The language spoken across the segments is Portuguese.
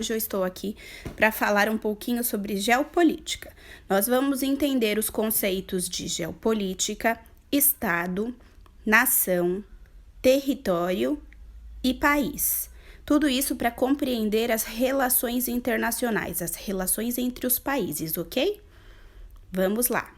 hoje eu estou aqui para falar um pouquinho sobre geopolítica. Nós vamos entender os conceitos de geopolítica, Estado, nação, território e país. Tudo isso para compreender as relações internacionais, as relações entre os países, ok? Vamos lá.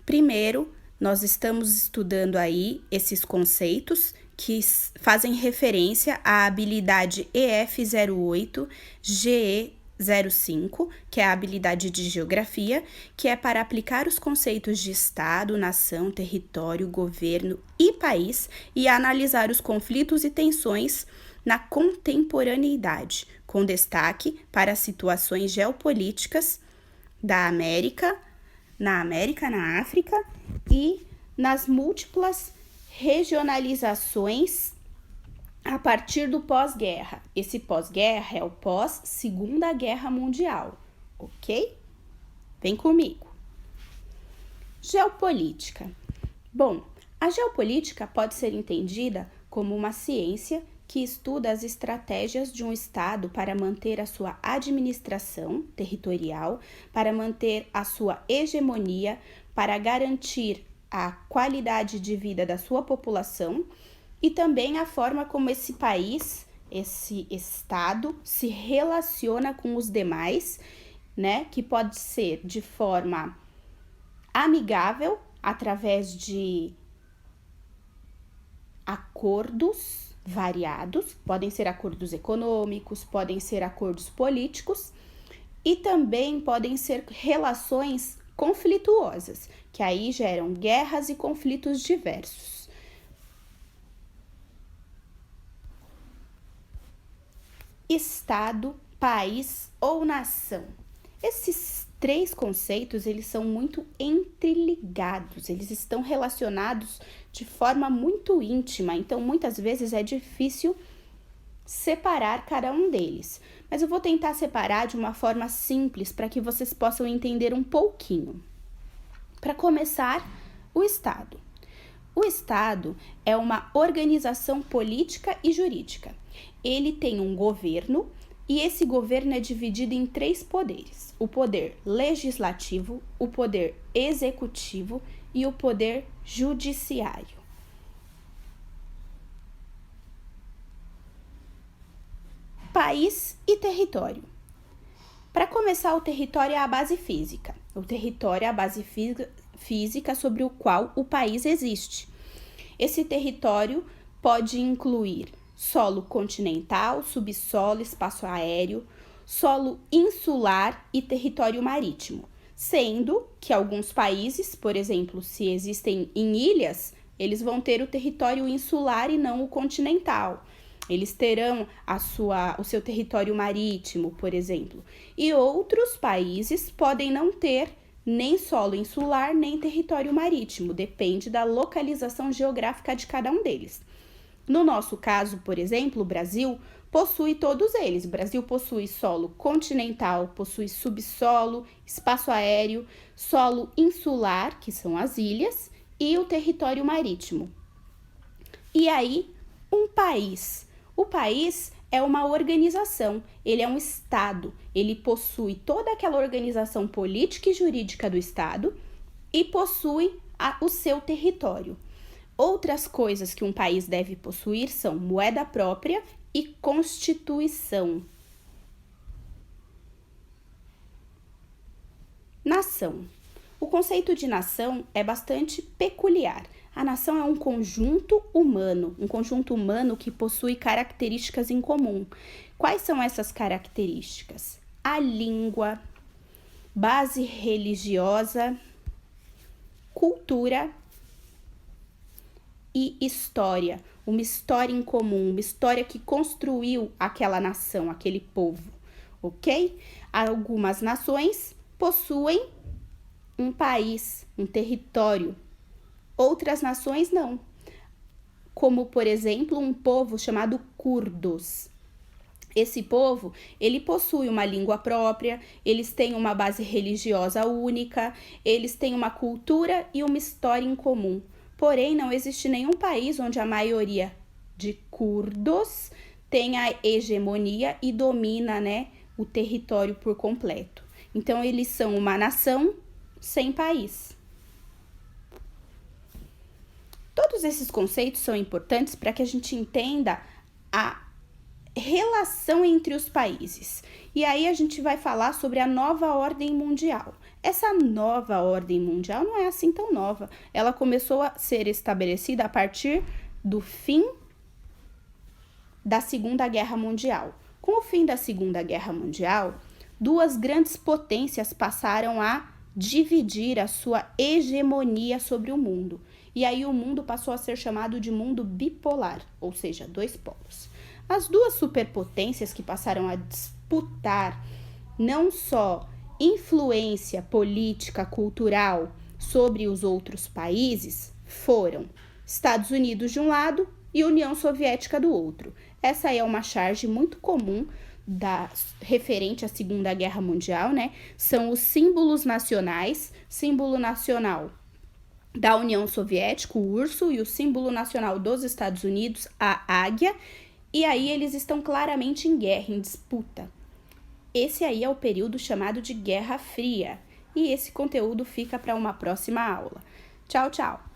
Primeiro, nós estamos estudando aí esses conceitos que fazem referência à habilidade EF08, GE05, que é a habilidade de geografia, que é para aplicar os conceitos de Estado, nação, território, governo e país e analisar os conflitos e tensões na contemporaneidade, com destaque para as situações geopolíticas da América, na África e nas múltiplas regionalizações a partir do pós-guerra. Esse pós-guerra é o pós-Segunda Guerra Mundial, ok? Vem comigo. Geopolítica. Bom, a geopolítica pode ser entendida como uma ciência que estuda as estratégias de um Estado para manter a sua administração territorial, para manter a sua hegemonia, para garantir a qualidade de vida da sua população e também a forma como esse país, esse Estado, se relaciona com os demais, né? Que pode ser de forma amigável, através de acordos variados, podem ser acordos econômicos, podem ser acordos políticos e também podem ser relações conflituosas, que aí geram guerras e conflitos diversos. Estado, país ou nação. Esses três conceitos, eles são muito interligados, eles estão relacionados de forma muito íntima, então muitas vezes é difícil separar cada um deles. Mas eu vou tentar separar de uma forma simples para que vocês possam entender um pouquinho. Para começar, o Estado. O Estado é uma organização política e jurídica. Ele tem um governo e esse governo é dividido em três poderes: o poder legislativo, o poder executivo e o poder judiciário. País e território. Para começar, o território é a base física. O território é a base física sobre o qual o país existe. Esse território pode incluir solo continental, subsolo, espaço aéreo, solo insular e território marítimo, sendo que alguns países, por exemplo, se existem em ilhas, eles vão ter o território insular e não o continental. Eles terão o seu território marítimo, por exemplo. E outros países podem não ter nem solo insular, nem território marítimo. Depende da localização geográfica de cada um deles. No nosso caso, por exemplo, o Brasil possui todos eles. O Brasil possui solo continental, possui subsolo, espaço aéreo, solo insular, que são as ilhas, e o território marítimo. E aí, um país. O país é uma organização, ele é um Estado, ele possui toda aquela organização política e jurídica do Estado e possui o seu território. Outras coisas que um país deve possuir são moeda própria e constituição. Nação. O conceito de nação é bastante peculiar. A nação é um conjunto humano que possui características em comum. Quais são essas características? A língua, base religiosa, cultura e história. Uma história em comum, uma história que construiu aquela nação, aquele povo, ok? Algumas nações possuem um país, um território. Outras nações não, como, por exemplo, um povo chamado curdos. Esse povo, ele possui uma língua própria, eles têm uma base religiosa única, eles têm uma cultura e uma história em comum. Porém, não existe nenhum país onde a maioria de curdos tem a hegemonia e domina, né, o território por completo. Então, eles são uma nação sem país. Todos esses conceitos são importantes para que a gente entenda a relação entre os países. E aí a gente vai falar sobre a nova ordem mundial. Essa nova ordem mundial não é assim tão nova. Ela começou a ser estabelecida a partir do fim da Segunda Guerra Mundial. Com o fim da Segunda Guerra Mundial, duas grandes potências passaram a dividir a sua hegemonia sobre o mundo. E aí o mundo passou a ser chamado de mundo bipolar, ou seja, dois polos. As duas superpotências que passaram a disputar não só influência política, cultural sobre os outros países foram Estados Unidos de um lado e União Soviética do outro. Essa é uma charge muito comum referente à Segunda Guerra Mundial, né? São os símbolos nacionais, símbolo nacional da União Soviética, o urso, e o símbolo nacional dos Estados Unidos, a águia, e aí eles estão claramente em guerra, em disputa. Esse aí é o período chamado de Guerra Fria, e esse conteúdo fica para uma próxima aula. Tchau, tchau!